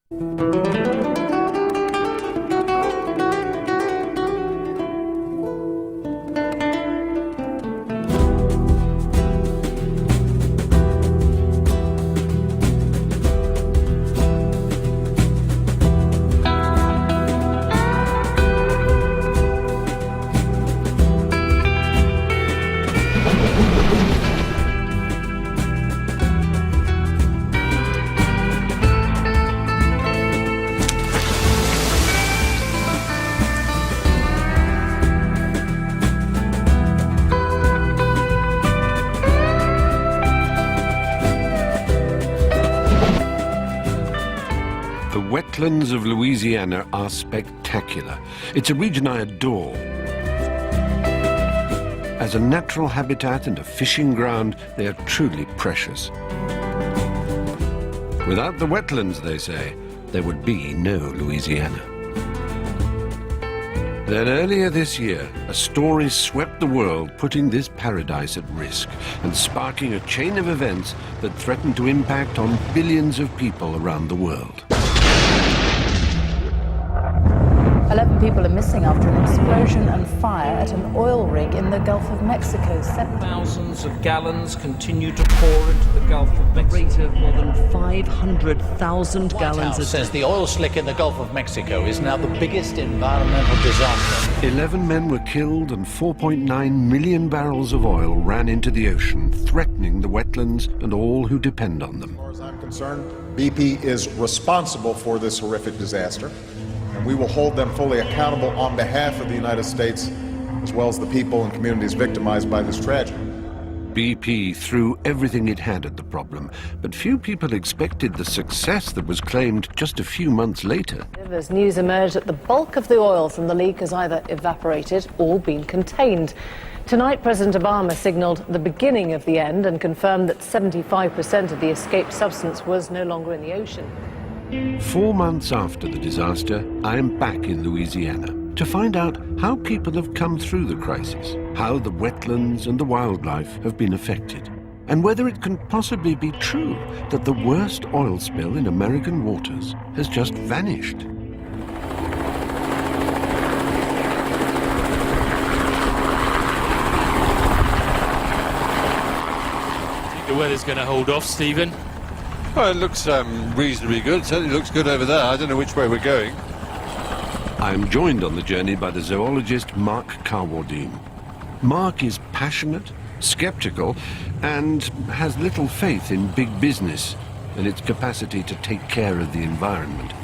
The wetlands of Louisiana are spectacular. It's a region I adore. As a natural habitat and a fishing ground, they are truly precious. Without the wetlands, they say, there would be no Louisiana. Then earlier this year, a story swept the world, putting this paradise at risk and sparking a chain of events that threatened to impact on billions of people around the world. 11 people are missing after an explosion and fire at an oil rig in the Gulf of Mexico. Thousands of gallons continue to pour into the Gulf of Mexico. A rate of more than 500,000 gallons a day. Says the oil slick in the Gulf of Mexico is now the biggest environmental disaster. 11 men were killed and 4.9 million barrels of oil ran into the ocean, threatening the wetlands and all who depend on them. As far as I'm concerned, BP is responsible for this horrific disaster, and we will hold them fully accountable on behalf of the United States, as well as the people and communities victimized by this tragedy. BP threw everything it had at the problem, but few people expected the success that was claimed just a few months later. As news emerged that the bulk of the oil from the leak has either evaporated or been contained. Tonight, President Obama signaled the beginning of the end and confirmed that 75% of the escaped substance was no longer in the ocean. 4 months after the disaster, I am back in Louisiana to find out how people have come through the crisis, how the wetlands and the wildlife have been affected, and whether it can possibly be true that the worst oil spill in American waters has just vanished. The weather's going to hold off, Stephen. Well, it looks reasonably good. It certainly looks good over there. I don't know which way we're going. I am joined on the journey by the zoologist Mark Carwardine. Mark is passionate, skeptical, and has little faith in big business and its capacity to take care of the environment.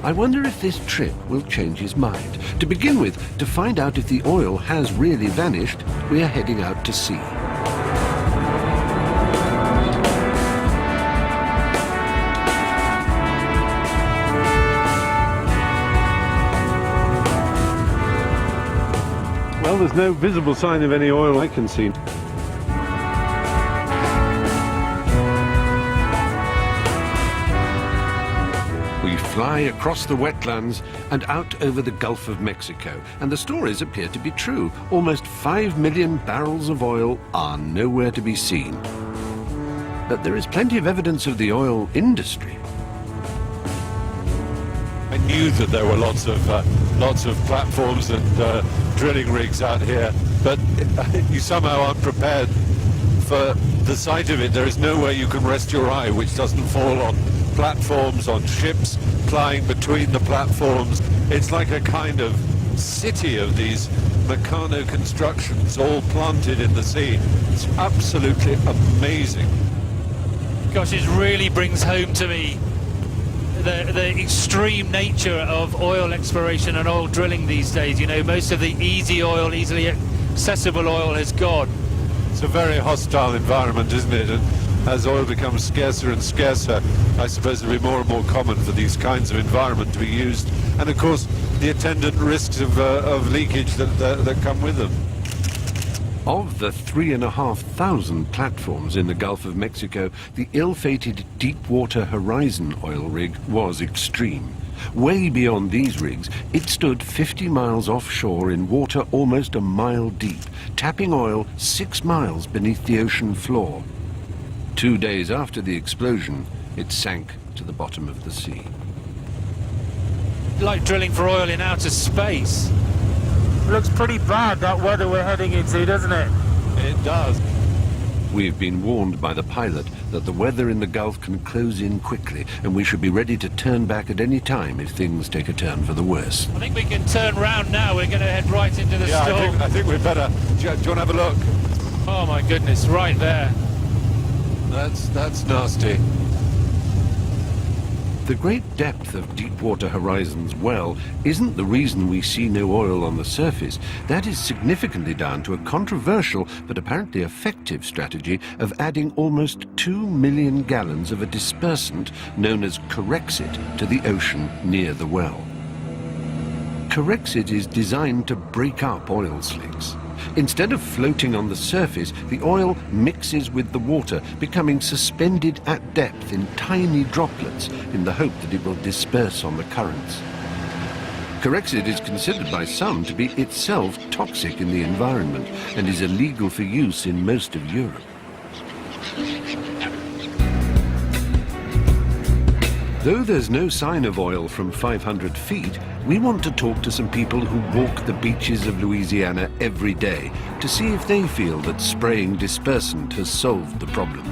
I wonder if this trip will change his mind. To begin with, to find out if the oil has really vanished, we are heading out to sea. Well, there's no visible sign of any oil I can see. We fly across the wetlands and out over the Gulf of Mexico, and the stories appear to be true. Almost 5 million barrels of oil are nowhere to be seen. But there is plenty of evidence of the oil industry. I knew that there were lots of platforms and drilling rigs out here, but you somehow aren't prepared for the sight of it. There is nowhere you can rest your eye which doesn't fall on platforms, on ships plying between the platforms. It's like a kind of city of these Meccano constructions all planted in the sea. It's absolutely amazing. Gosh, it really brings home to me the extreme nature of oil exploration and oil drilling these days. You know, most of the easy oil, easily accessible oil has gone. It's a very hostile environment, isn't it? And as oil becomes scarcer and scarcer, I suppose it'll be more and more common for these kinds of environment to be used. And of course, the attendant risks of leakage that come with them. Of the 3,500 platforms in the Gulf of Mexico, the ill-fated Deepwater Horizon oil rig was extreme. Way beyond these rigs, it stood 50 miles offshore in water almost a mile deep, tapping oil 6 miles beneath the ocean floor. 2 days after the explosion, it sank to the bottom of the sea. Like drilling for oil in outer space. Looks pretty bad, that weather we're heading into, doesn't it? It does. We've been warned by the pilot that the weather in the Gulf can close in quickly, and we should be ready to turn back at any time if things take a turn for the worse. I think we can turn round now. We're going to head right into the storm. I think we'd better. Do you want to have a look? Oh my goodness, right there. That's nasty. The great depth of Deepwater Horizon's well isn't the reason we see no oil on the surface. That is significantly down to a controversial but apparently effective strategy of adding almost 2 million gallons of a dispersant known as Corexit to the ocean near the well. Corexit is designed to break up oil slicks. Instead of floating on the surface, the oil mixes with the water, becoming suspended at depth in tiny droplets in the hope that it will disperse on the currents. Corexit is considered by some to be itself toxic in the environment and is illegal for use in most of Europe. Though there's no sign of oil from 500 feet, we want to talk to some people who walk the beaches of Louisiana every day to see if they feel that spraying dispersant has solved the problem.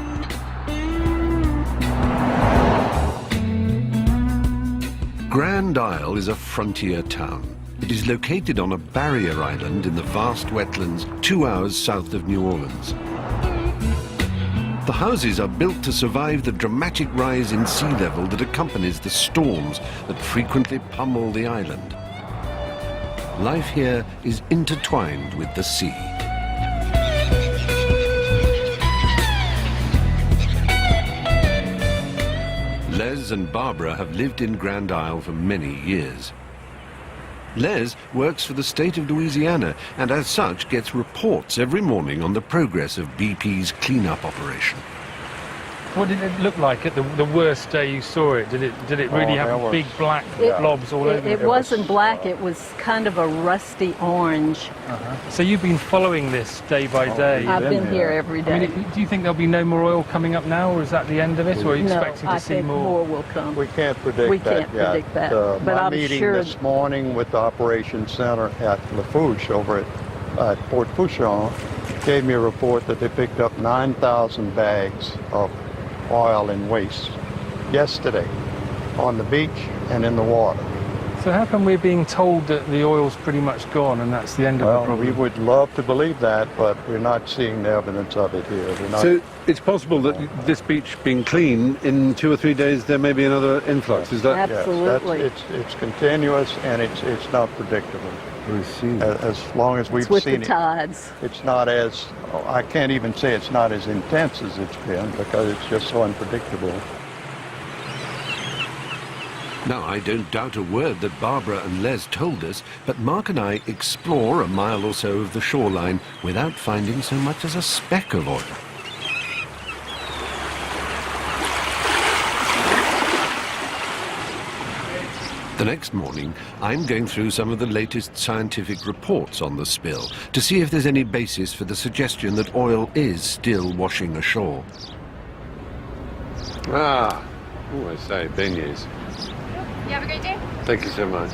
Grand Isle is a frontier town. It is located on a barrier island in the vast wetlands 2 hours south of New Orleans. The houses are built to survive the dramatic rise in sea level that accompanies the storms that frequently pummel the island. Life here is intertwined with the sea. Les and Barbara have lived in Grand Isle for many years. Les works for the state of Louisiana and as such gets reports every morning on the progress of BP's cleanup operation. What did it look like at the worst day you saw it? Did it really have big black blobs all over it? It wasn't black, it was kind of a rusty orange. So you've been following this day by day? I've been here every day. I mean, do you think there'll be no more oil coming up now, or is that the end of it, or are you expecting to see more? No, I think more will come. We can't predict we that can't predict that. But my I'm meeting sure this morning with the operations center at Lafourche over at Fort Fouchon gave me a report that they picked up 9,000 bags of oil and waste yesterday on the beach and in the water. So how come we're being told that the oil's pretty much gone and that's the end of the problem? We would love to believe that, but we're not seeing the evidence of it here. So it's possible that this beach being clean, in 2 or 3 days there may be another influx, is that? Absolutely. Yes, it's continuous and it's not predictable. I see. As long as we've it's with seen the tides. It's not as, I can't even say it's not as intense as it's been because it's just so unpredictable. Now, I don't doubt a word that Barbara and Les told us, but Mark and I explore a mile or so of the shoreline without finding so much as a speck of oil. The next morning, I'm going through some of the latest scientific reports on the spill to see if there's any basis for the suggestion that oil is still washing ashore. Ah, I say, beignets. You have a great day. Thank you so much.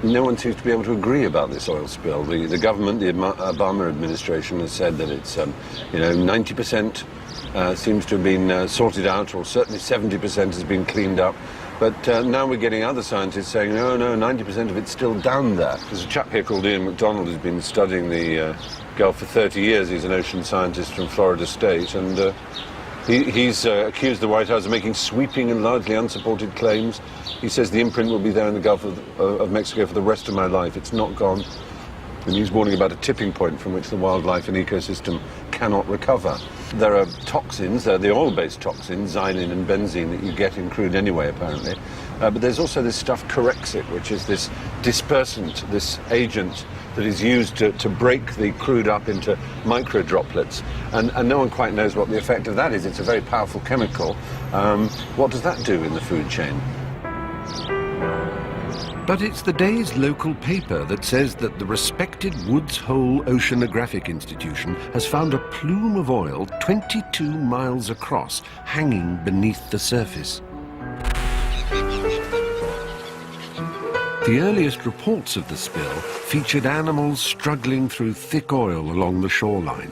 No one seems to be able to agree about this oil spill. The government, the Obama administration, has said that it's, 90% seems to have been sorted out, or certainly 70% has been cleaned up. But now we're getting other scientists saying, no, 90% of it's still down there. There's a chap here called Ian MacDonald who's been studying the Gulf for 30 years. He's an ocean scientist from Florida State, and he's accused the White House of making sweeping and largely unsupported claims. He says the imprint will be there in the Gulf of Mexico for the rest of my life. It's not gone. The news warning about a tipping point from which the wildlife and ecosystem cannot recover. There are toxins, the oil-based toxins, xylene and benzene, that you get in crude anyway, apparently. But there's also this stuff, Corexit, which is this dispersant, this agent that is used to break the crude up into micro droplets. And no one quite knows what the effect of that is. It's a very powerful chemical. What does that do in the food chain? But it's the day's local paper that says that the respected Woods Hole Oceanographic Institution has found a plume of oil 22 miles across, hanging beneath the surface. The earliest reports of the spill featured animals struggling through thick oil along the shoreline.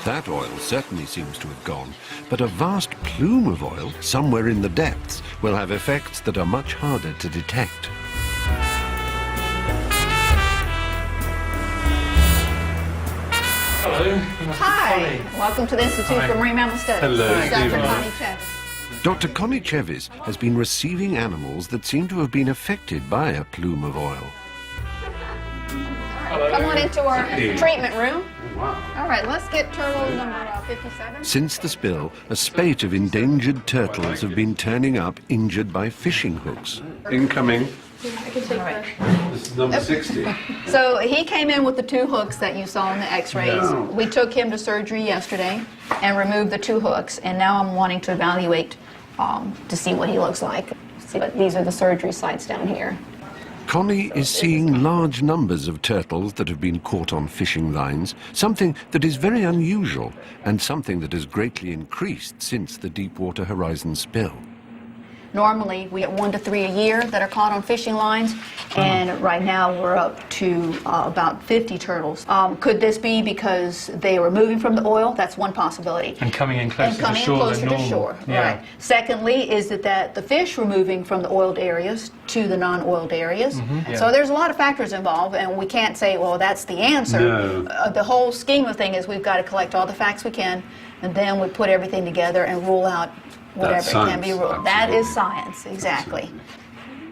That oil certainly seems to have gone, but a vast plume of oil somewhere in the depths will have effects that are much harder to detect. Hello. Hi. Welcome to the Institute for Marine Mammal Studies. Hello, Dr. Stephen. Connie Chevis. Dr. Connie Chevis has been receiving animals that seem to have been affected by a plume of oil. Come on into our treatment room. All right, let's get turtle number 57. Since the spill, a spate of endangered turtles have been turning up injured by fishing hooks. Incoming. I can take that. This is number 60. So he came in with the 2 hooks that you saw in the x-rays. We took him to surgery yesterday and removed the 2 hooks, and now I'm wanting to evaluate to see what he looks like. See, but these are the surgery sites down here. Connie is seeing large numbers of turtles that have been caught on fishing lines, something that is very unusual and something that has greatly increased since the Deepwater Horizon spill. Normally, we get 1 to 3 a year that are caught on fishing lines, and right now we're up to about 50 turtles. Could this be because they were moving from the oil? That's one possibility. And coming in closer to shore than normal. Yeah. Right. Secondly, is that the fish were moving from the oiled areas to the non-oiled areas. So there's a lot of factors involved, and we can't say, well, that's the answer. No. The whole scheme of things is we've got to collect all the facts we can, and then we put everything together and rule out whatever can be ruled. That is science, exactly.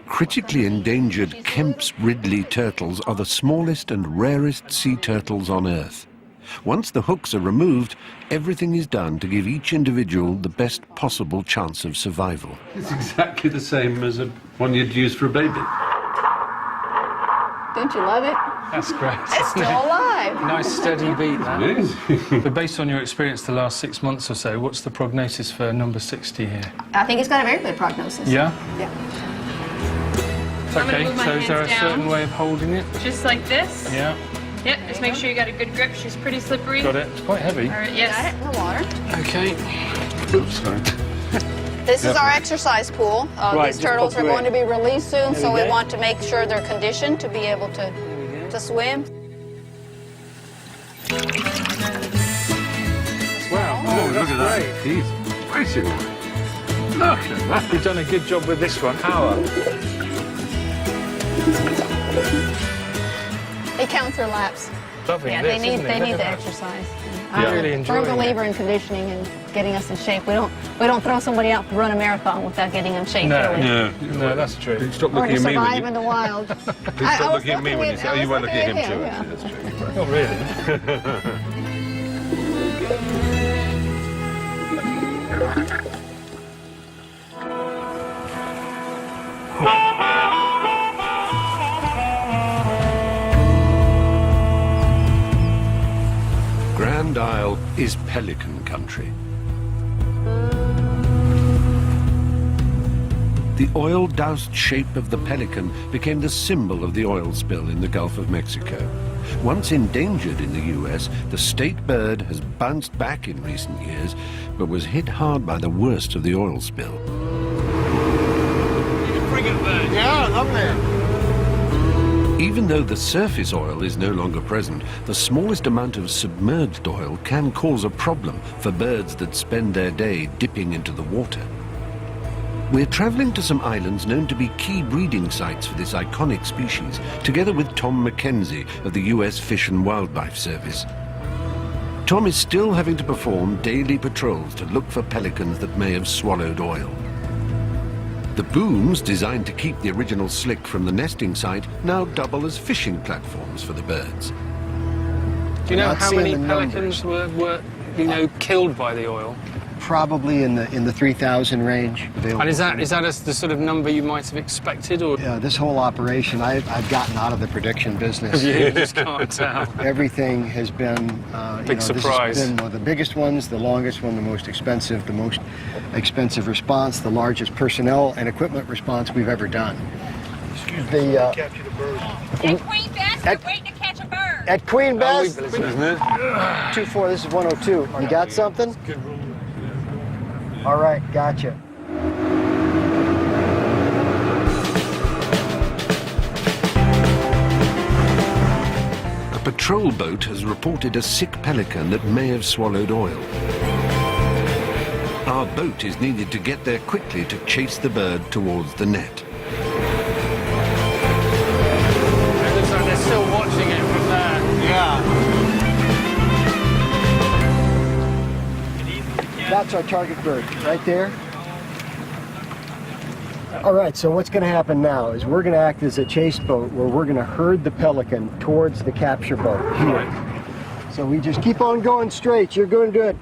Critically endangered Kemp's Ridley turtles are the smallest and rarest sea turtles on Earth. Once the hooks are removed, everything is done to give each individual the best possible chance of survival. It's exactly the same as one you'd use for a baby. Don't you love it? That's great. It's still alive. Nice steady beat, that. But based on your experience the last 6 months or so, what's the prognosis for number 60 here? I think it's got a very good prognosis. Yeah? Yeah. Okay, so is there a certain way of holding it? Just like this. Yeah. Yep, just make sure you got a good grip. She's pretty slippery. Got it. It's quite heavy. All right, yes. Got it in the water. Okay. Oops, sorry. This is our exercise pool. Right, These turtles are going to be released soon, so we go. want to make sure they're conditioned to be able to swim. Wow. Oh, look at that. He's racing away. Look at that. You've done a good job with this one. Power. They count their laps. Lovely. Yeah, this, they isn't it? need Look at the that. exercise. Yeah. I'm Really a firm enjoying believer in conditioning and getting us in shape. We don't throw somebody out to run a marathon without getting in shape. No, do we? no, that's true. Stop Or looking to at me when survive you... in the wild. Stop looking at me when you say, oh, you weren't looking at him too. yeah. That's true. Not really. Grand Isle is pelican country. The oil-doused shape of the pelican became the symbol of the oil spill in the Gulf of Mexico. Once endangered in the US, the state bird has bounced back in recent years, but was hit hard by the worst of the oil spill. Yeah, lovely. Even though the surface oil is no longer present, the smallest amount of submerged oil can cause a problem for birds that spend their day dipping into the water. We're traveling to some islands known to be key breeding sites for this iconic species, together with Tom McKenzie of the US Fish and Wildlife Service. Tom is still having to perform daily patrols to look for pelicans that may have swallowed oil. The booms, designed to keep the original slick from the nesting site, now double as fishing platforms for the birds. Do you know how many pelicans were killed by the oil? Probably in the 3,000 range. And is that the sort of number you might have expected, or? Yeah, this whole operation, I've gotten out of the prediction business. You just can't tell. Everything has been big surprise. This has been one of the biggest ones, the longest one, the most expensive response, the largest personnel and equipment response we've ever done. the Capture the bird. At Queen Bess, we're waiting to catch a bird. at Queen Bess. Isn't it? 2-4. This is 102. You got something? All right, gotcha. A patrol boat has reported a sick pelican that may have swallowed oil. Our boat is needed to get there quickly to chase the bird towards the net. It looks like they're still watching it from there. Yeah. That's our target bird, right there. All right, so what's going to happen now is we're going to act as a chase boat where we're going to herd the pelican towards the capture boat here. So we just keep on going straight. You're going good.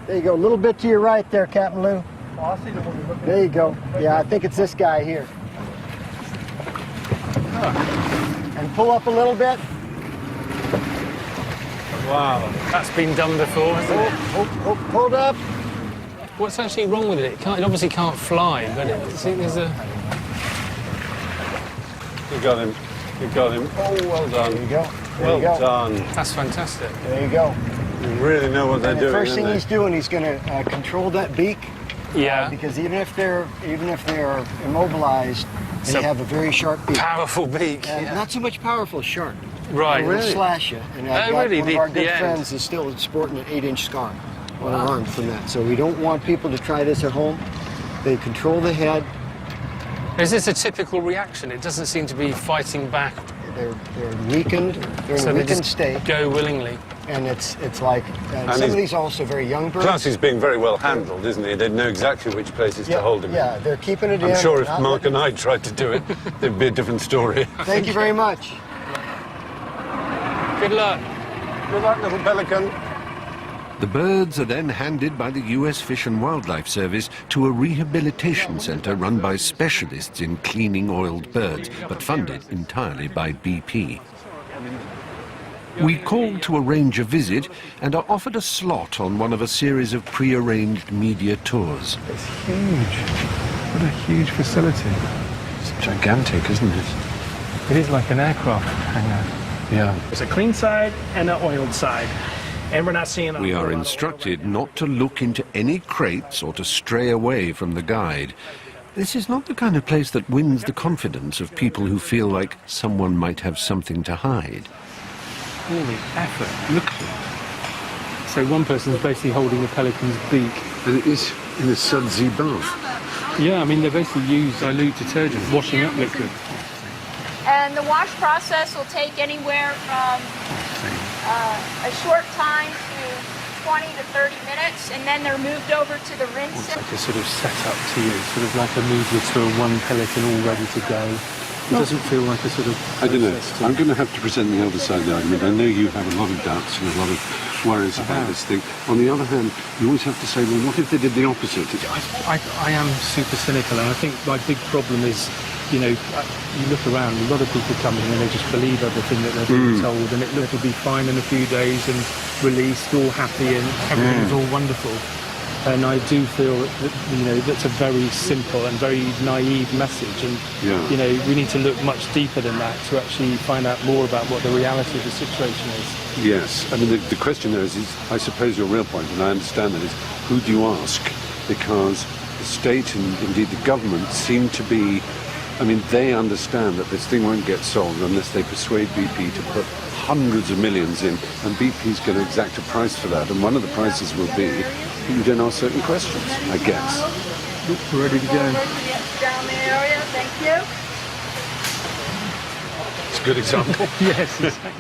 There you go. A little bit to your right there, Captain Lou. There you go. Yeah, I think it's this guy here. And pull up a little bit. Wow, that's been done before, hasn't it? Hold up. What's actually wrong with it? It obviously can't fly, but I think there's a... You got him. You got him. Oh, well done. There you go. Well done. That's fantastic. There you go. You really know what they're doing. The first thing he's doing, he's going to control that beak. Yeah. Because even if they're immobilized, they have a very sharp beak. Powerful beak. Yeah. Not so much powerful, sharp. Right. It'll slash you. And I've got really? one of our good friends is still sporting an 8-inch scar on her arm from that. So we don't want people to try this at home. They control the head. Is this a typical reaction? It doesn't seem to be fighting back. They're weakened. They're in a weakened state. Go willingly. And it's like some of these are also very young birds. Plus, he's being very well handled, isn't he? They know exactly which places to hold him in. Yeah, they're keeping it in. I'm sure if Mark and I tried to do it, there'd be a different story. Thank you very much. Good luck. Good luck, little pelican. The birds are then handed by the US Fish and Wildlife Service to a rehabilitation center run by specialists in cleaning oiled birds, but funded entirely by BP. We called to arrange a visit and are offered a slot on one of a series of pre-arranged media tours. It's huge. What a huge facility. It's gigantic, isn't it? It is like an aircraft hangar. Yeah. There's a clean side and an oiled side. And we're not seeing... We are instructed not to look into any crates or to stray away from the guide. This is not the kind of place that wins the confidence of people who feel like someone might have something to hide. All the effort. Look at it. So one person's basically holding the pelican's beak. And it is in a sudsy bath. Yeah, I mean, they basically use dilute detergent, washing up liquid. And the wash process will take anywhere from a short time to 20 to 30 minutes, and then they're moved over to the rinse. It's like a sort of setup to you, sort of like a media tour, one pelican all ready to go. It doesn't feel like a sort of... I don't know. I'm going to have to present the other side of the argument. I know you have a lot of doubts and a lot of worries about this thing. On the other hand, you always have to say, well, what if they did the opposite? I am super cynical, and I think my big problem is, you know, you look around, a lot of people come in and they just believe everything that they're being told, and it'll be fine in a few days and released, all happy, and everything's all wonderful. And I do feel that, you know, that's a very simple and very naive message, and you know, we need to look much deeper than that to actually find out more about what the reality of the situation is. Yes, I mean, the question there is, I suppose your real point, and I understand that, is who do you ask? Because the state and indeed the government seem to be, I mean, they understand that this thing won't get solved unless they persuade BP to put hundreds of millions in, and BP's going to exact a price for that, and one of the prices will be that you don't ask certain questions, I guess. We're ready to go. Down the area, thank you. It's a good example. Yes, exactly.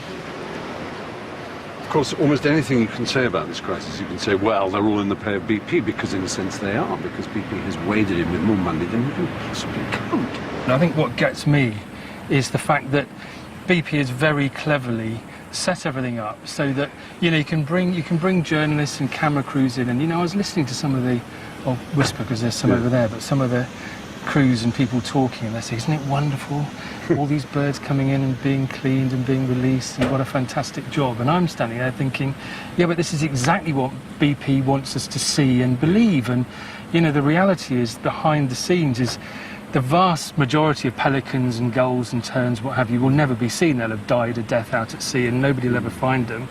Of course, almost anything you can say about this crisis, you can say, well, they're all in the pay of BP, because in a sense they are, because BP has waded in with more money than you can possibly count. And I think what gets me is the fact that BP has very cleverly set everything up so that, you know, you can bring journalists and camera crews in, and, you know, I was listening to some of the, I'll whisper because there's some over there, but some of the crews and people talking, and they say, isn't it wonderful, all these birds coming in and being cleaned and being released, and what a fantastic job. And I'm standing there thinking, yeah, but this is exactly what BP wants us to see and believe. And, you know, the reality is, behind the scenes is, the vast majority of pelicans and gulls and terns, what have you, will never be seen. They'll have died a death out at sea and nobody will ever find them.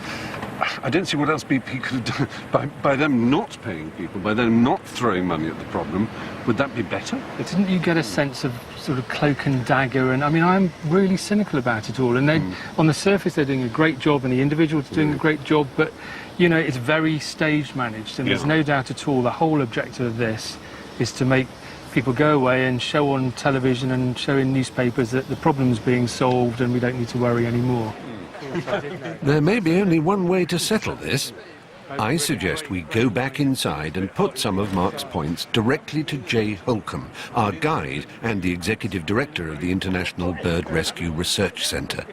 I don't see what else BP could have done. By them not paying people, by them not throwing money at the problem, would that be better? But didn't you get a sense of sort of cloak and dagger? And I mean, I'm really cynical about it all. And they, on the surface, they're doing a great job, and the individuals are doing a great job. But you know, it's very stage managed, and there's no doubt at all the whole objective of this is to make people go away and show on television and show in newspapers that the problem's being solved and we don't need to worry anymore. There may be only one way to settle this. I suggest we go back inside and put some of Mark's points directly to Jay Holcomb, our guide and the executive director of the International Bird Rescue Research Centre.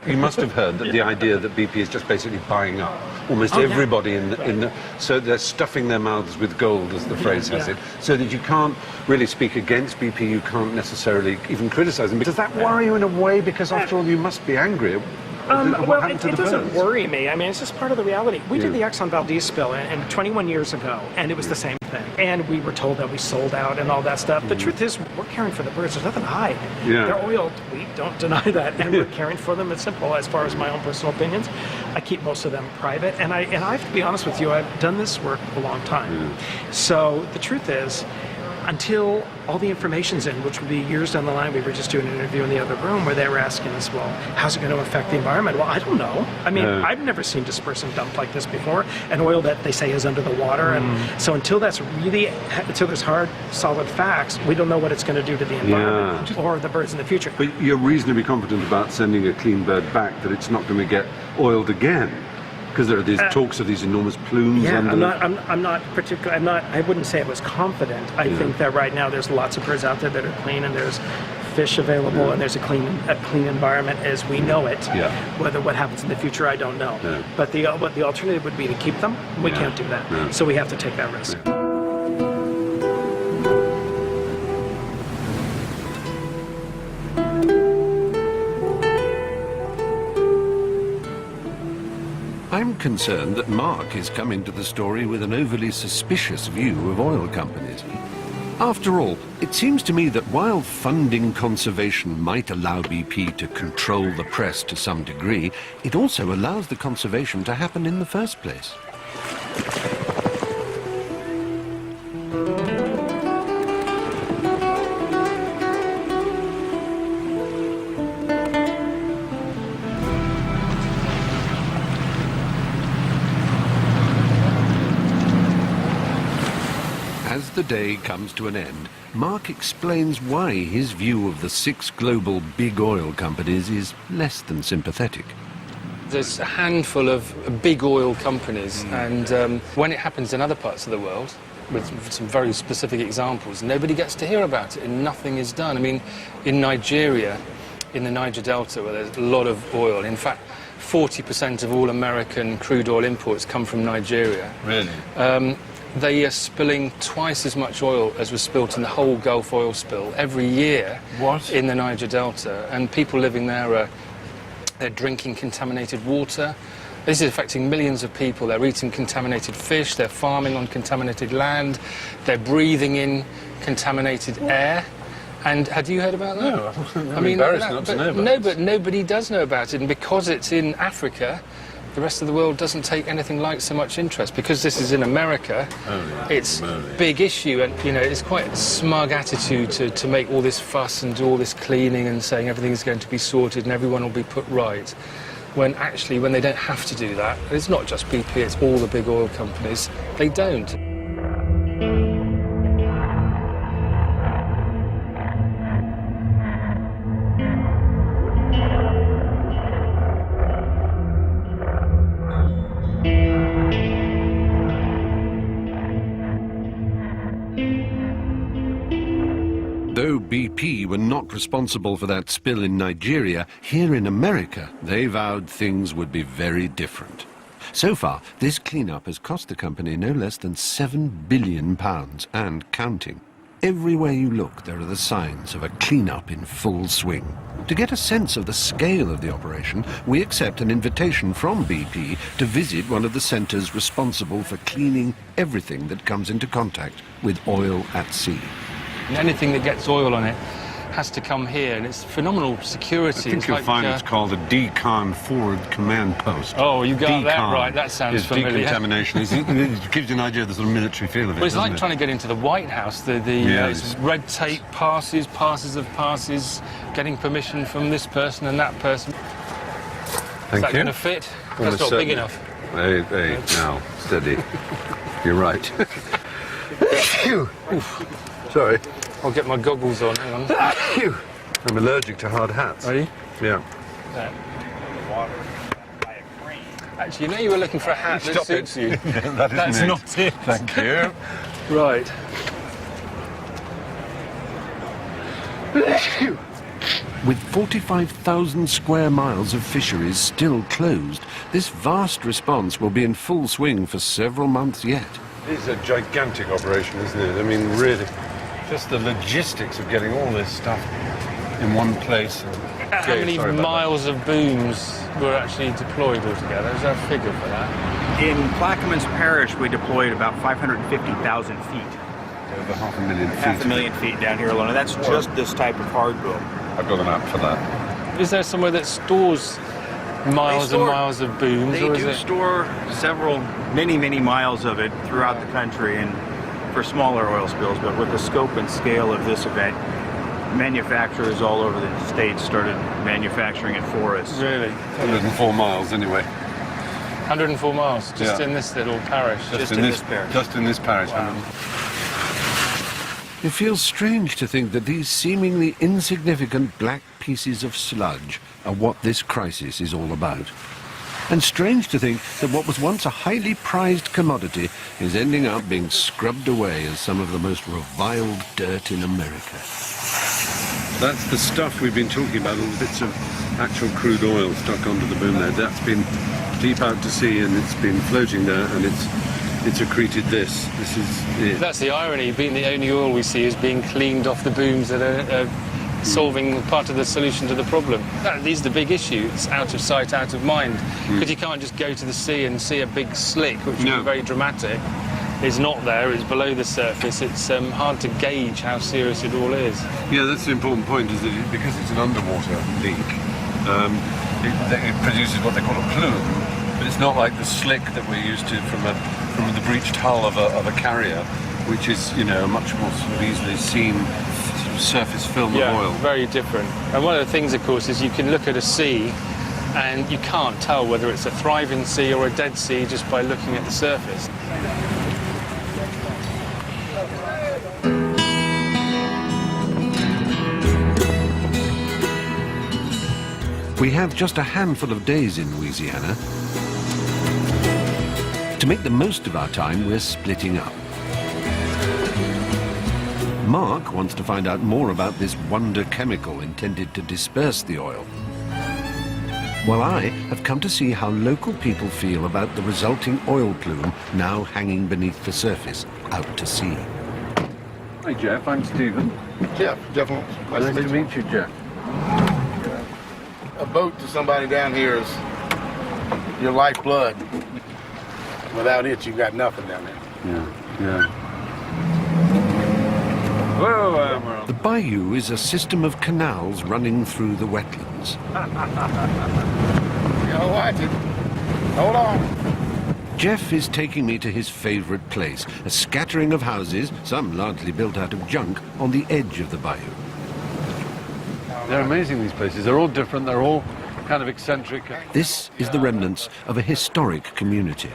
You must have heard that the idea that BP is just basically buying up almost everybody in the... So they're stuffing their mouths with gold, as the phrase has it, so that you can't really speak against BP, you can't necessarily even criticise them. Does that worry you in a way? Because after all, you must be angry. Well, it doesn't worry me. I mean, it's just part of the reality. We did the Exxon Valdez spill and 21 years ago, and it was the same thing. And we were told that we sold out and all that stuff. The truth is, we're caring for the birds. There's nothing to hide. They're oiled. We don't deny that. And we're caring for them. It's simple. As far as my own personal opinions, I keep most of them private. And I have to be honest with you, I've done this work a long time. So the truth is, until all the information's in, which would be years down the line. We were just doing an interview in the other room where they were asking us, well, how's it going to affect the environment? Well, I don't know. I mean, I've never seen dispersant dumped like this before, and oil that they say is under the water. And so until there's hard, solid facts, we don't know what it's going to do to the environment or the birds in the future. But you're reasonably confident about sending a clean bird back, that it's not going to get oiled again? Because there are these talks of these enormous plumes. Yeah, I'm not particularly. I wouldn't say I was confident. I think that right now there's lots of birds out there that are clean, and there's fish available, and there's a clean environment as we know it. Whether what happens in the future, I don't know. But the alternative would be to keep them. We can't do that, so we have to take that risk. I'm concerned that Mark is coming to the story with an overly suspicious view of oil companies. After all, it seems to me that while funding conservation might allow BP to control the press to some degree, it also allows the conservation to happen in the first place. As the day comes to an end, Mark explains why his view of the 6 global big oil companies is less than sympathetic. There's a handful of big oil companies, and when it happens in other parts of the world, with some very specific examples, nobody gets to hear about it and nothing is done. I mean, in Nigeria, in the Niger Delta, where there's a lot of oil, in fact, 40% of all American crude oil imports come from Nigeria. Really? They are spilling twice as much oil as was spilt in the whole Gulf oil spill every year in the Niger Delta. And people living there they're drinking contaminated water. This is affecting millions of people. They're eating contaminated fish, they're farming on contaminated land, they're breathing in contaminated air. And had you heard about that? No, I'm embarrassed not to know about it. No, but nobody does know about it. And because it's in Africa, the rest of the world doesn't take anything like so much interest. Because this is in America, it's a big issue, and you know, it's quite a smug attitude to make all this fuss and do all this cleaning and saying everything's going to be sorted and everyone will be put right. When actually, when they don't have to do that, it's not just BP, it's all the big oil companies, they don't. Though BP were not responsible for that spill in Nigeria, here in America, they vowed things would be very different. So far, this cleanup has cost the company no less than £7 billion and counting. Everywhere you look, there are the signs of a cleanup in full swing. To get a sense of the scale of the operation, we accept an invitation from BP to visit one of the centres responsible for cleaning everything that comes into contact with oil at sea. And anything that gets oil on it has to come here, and it's phenomenal security. I think it's you'll like, find it's called a decon forward command post. Oh, you got decon that right. That sounds familiar. Decontamination. It gives you an idea of the sort of military feel of it. Well, it's like trying to get into the White House. It's red tape passes of passes, getting permission from this person and that person. Is that going to fit? That's not big enough. Hey, now, steady. You're right. Sorry. I'll get my goggles on, hang on. I'm allergic to hard hats. Are you? Yeah. Actually, you know you were looking for a hat that suits you. That's not it. Thank you. Right. With 45,000 square miles of fisheries still closed, this vast response will be in full swing for several months yet. It's a gigantic operation, isn't it? I mean, really, just the logistics of getting all this stuff in one place. How many miles of booms were actually deployed altogether? Is there a figure for that? In Plaquemines Parish, we deployed about 550,000 feet. Over 500,000 feet. 500,000 feet down here alone, and that's just this type of hard boom. I've got an app for that. Is there somewhere that stores miles and miles of booms? They do store many miles of it throughout the country and for smaller oil spills, but with the scope and scale of this event, manufacturers all over the state started manufacturing it for us. Really? 104 miles anyway. 104 miles, just in this little parish. Just in this parish. Just in this parish. Wow. It feels strange to think that these seemingly insignificant black pieces of sludge are what this crisis is all about. And strange to think that what was once a highly prized commodity is ending up being scrubbed away as some of the most reviled dirt in America. That's the stuff we've been talking about, all the bits of actual crude oil stuck onto the boom there. That's been deep out to sea and it's been floating there and it's accreted this. This is it. That's the irony, being the only oil we see is being cleaned off the booms that are solving part of the solution to the problem. These are the big issues, out of sight, out of mind. Because you can't just go to the sea and see a big slick, which would be very dramatic. It's not there, it's below the surface. It's hard to gauge how serious it all is. Yeah, that's the important point, is that because it's an underwater leak, it produces what they call a plume. But it's not like the slick that we're used to from the breached hull of a carrier, which is, a much more sort of easily seen surface film of oil. Very different. And one of the things, of course, is you can look at a sea and you can't tell whether it's a thriving sea or a dead sea just by looking at the surface. We have just a handful of days in Louisiana. To make the most of our time, we're splitting up. Mark wants to find out more about this wonder chemical intended to disperse the oil, while I have come to see how local people feel about the resulting oil plume now hanging beneath the surface out to sea. Hi Jeff, I'm Stephen. Jeff. Nice to meet you, Jeff. A boat to somebody down here is your lifeblood. Without it, you've got nothing down there. Yeah. The bayou is a system of canals running through the wetlands. You gotta watch it. Hold on. Jeff is taking me to his favorite place, a scattering of houses, some largely built out of junk, on the edge of the bayou. They're amazing, these places. They're all different. They're all kind of eccentric. This is the remnants of a historic community.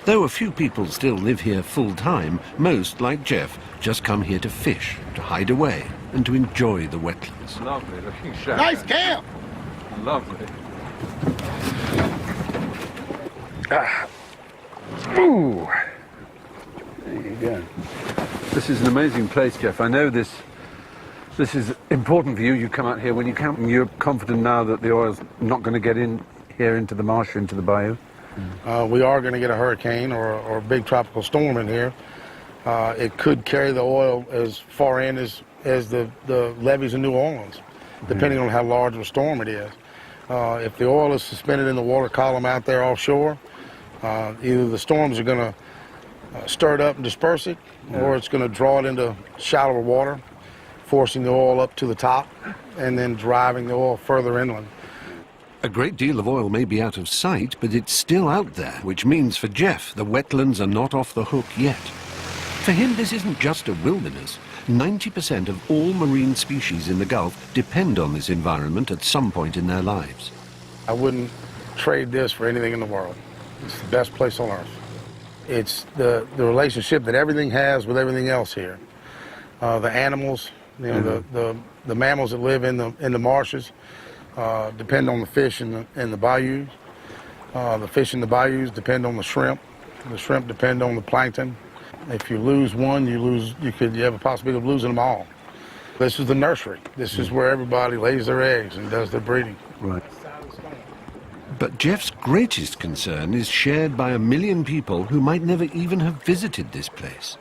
Though a few people still live here full-time, most, like Jeff, just come here to fish, to hide away, and to enjoy the wetlands. Lovely looking shack. Nice camp. Lovely. Ooh. There you go. This is an amazing place, Jeff. I know this is important for you. You come out here when you camp, and you're confident now that the oil's not going to get in here into the marsh, into the bayou. We are going to get a hurricane or a big tropical storm in here. It could carry the oil as far in as the levees in New Orleans, depending on how large of a storm it is. If the oil is suspended in the water column out there offshore, either the storms are going to stir it up and disperse it, or it's going to draw it into shallower water. forcing the oil up to the top and then driving the oil further inland. A great deal of oil may be out of sight, but it's still out there, which means for Jeff, the wetlands are not off the hook yet. For him, this isn't just a wilderness. 90% of all marine species in the Gulf depend on this environment at some point in their lives. I wouldn't trade this for anything in the world. It's the best place on earth. It's the relationship that everything has with everything else here. The animals, you know, the mammals that live in the marshes depend on the fish in the bayous. The fish in the bayous depend on the shrimp. The shrimp depend on the plankton. If you lose one, you have a possibility of losing them all. This is the nursery. This is where everybody lays their eggs and does their breeding. Right. But Jeff's greatest concern is shared by 1 million people who might never even have visited this place.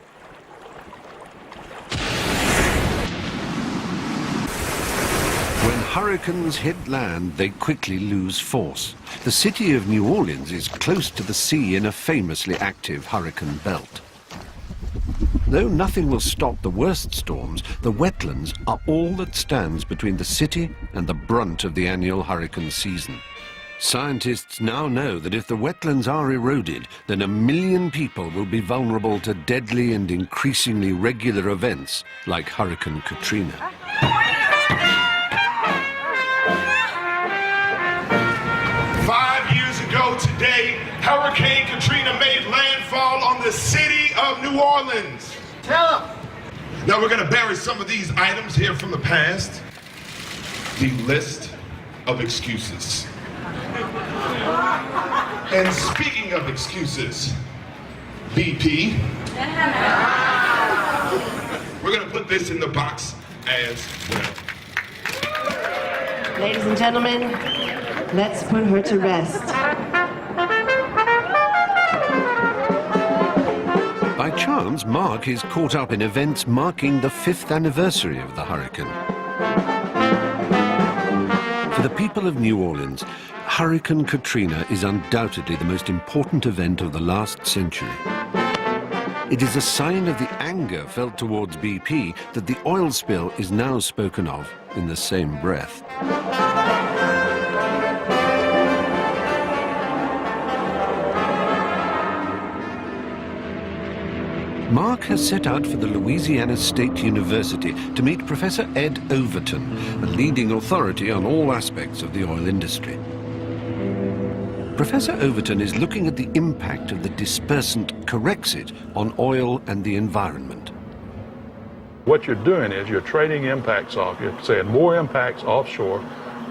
When hurricanes hit land, they quickly lose force. The city of New Orleans is close to the sea in a famously active hurricane belt. Though nothing will stop the worst storms, the wetlands are all that stands between the city and the brunt of the annual hurricane season. Scientists now know that if the wetlands are eroded, then 1 million people will be vulnerable to deadly and increasingly regular events like Hurricane Katrina. Today, Hurricane Katrina made landfall on the city of New Orleans. Tell them. Now we're going to bury some of these items here from the past. The list of excuses. And speaking of excuses, BP, we're going to put this in the box as well. Ladies and gentlemen, let's put her to rest. By chance, Mark is caught up in events marking the 5th anniversary of the hurricane. For the people of New Orleans, Hurricane Katrina is undoubtedly the most important event of the last century. It is a sign of the anger felt towards BP that the oil spill is now spoken of in the same breath. Mark has set out for the Louisiana State University to meet Professor Ed Overton, a leading authority on all aspects of the oil industry. Professor Overton is looking at the impact of the dispersant Corexit on oil and the environment. What you're doing is you're trading impacts off. You're saying more impacts offshore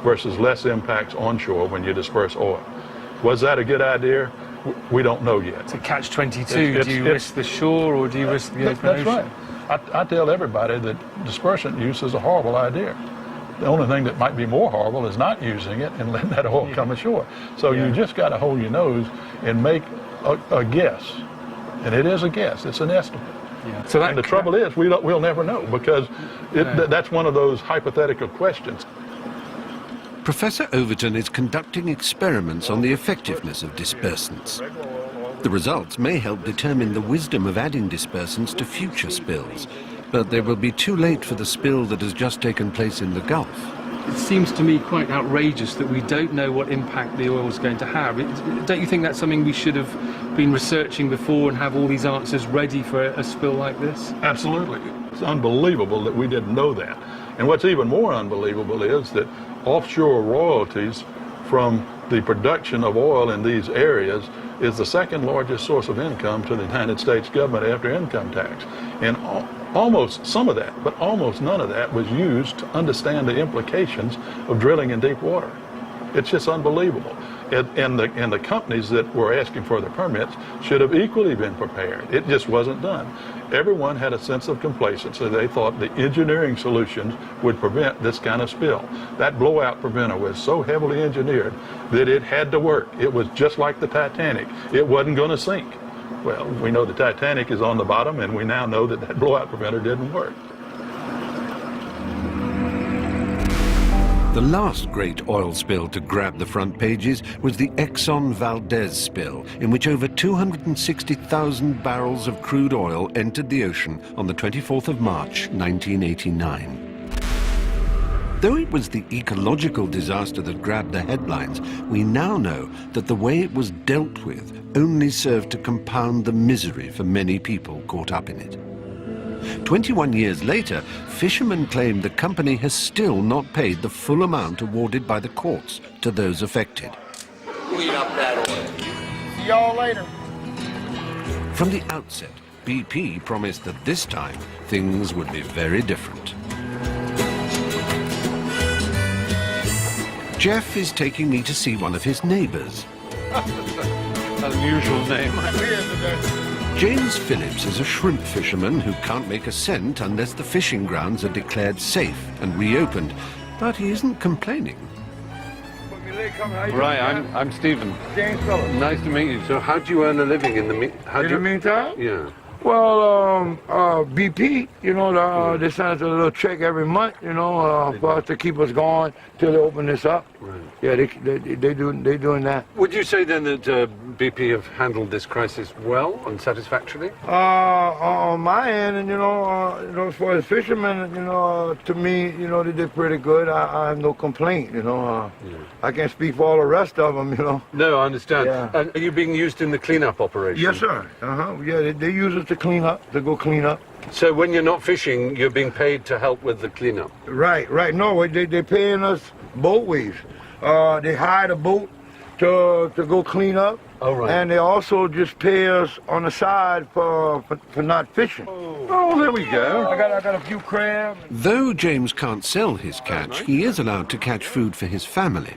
versus less impacts onshore when you disperse oil. Was that a good idea? We don't know yet. It's a catch-22. Do you risk the shore or do you risk the open ocean? That's right. I tell everybody that dispersant use is a horrible idea. The only thing that might be more horrible is not using it and letting that oil come ashore. So you just got to hold your nose and make a guess. And it is a guess. It's an estimate. Yeah. So and the trouble is, we'll never know because that's one of those hypothetical questions. Professor Overton is conducting experiments on the effectiveness of dispersants. The results may help determine the wisdom of adding dispersants to future spills, but they will be too late for the spill that has just taken place in the Gulf. It seems to me quite outrageous that we don't know what impact the oil is going to have. Don't you think that's something we should have been researching before and have all these answers ready for a spill like this? Absolutely. It's unbelievable that we didn't know that. And what's even more unbelievable is that offshore royalties from the production of oil in these areas is the second largest source of income to the United States government after income tax. And almost some of that, but almost none of that was used to understand the implications of drilling in deep water. It's just unbelievable. And the companies that were asking for the permits should have equally been prepared. It just wasn't done. Everyone had a sense of complacency. They thought the engineering solutions would prevent this kind of spill. That blowout preventer was so heavily engineered that it had to work. It was just like the Titanic. It wasn't going to sink. Well, we know the Titanic is on the bottom, and we now know that that blowout preventer didn't work. The last great oil spill to grab the front pages was the Exxon Valdez spill, in which over 260,000 barrels of crude oil entered the ocean on the 24th of March, 1989. Though it was the ecological disaster that grabbed the headlines, we now know that the way it was dealt with only served to compound the misery for many people caught up in it. 21 years later, fishermen claim the company has still not paid the full amount awarded by the courts to those affected. Clean up that oil. See y'all later. From the outset, BP promised that this time things would be very different. Jeff is taking me to see one of his neighbors. Unusual name. James Phillips is a shrimp fisherman who can't make a cent unless the fishing grounds are declared safe and reopened, but he isn't complaining. Right, I'm Stephen. James Phillips. Nice to meet you. So how do you earn a living in the meantime? Yeah. Well, BP, you know, they send us a little check every month, you know, for us to keep us going till they open this up. Right. Yeah, they doing that. Would you say then that BP have handled this crisis well and satisfactorily? On my end, and you know, as far as fishermen, you know, to me, you know, they did pretty good. I have no complaint, you know. I can't speak for all the rest of them, you know. No, I understand. Yeah. And are you being used in the cleanup operation? Yes, sir. Yeah, they use us to clean up, to go clean up. So when you're not fishing, you're being paid to help with the cleanup? Right. No, they paying us both ways. They hired a boat to go clean up. Oh, right. And they also just pay us on the side for not fishing. Oh, there we go. I got a few crabs. Though James can't sell his catch, he is allowed to catch food for his family.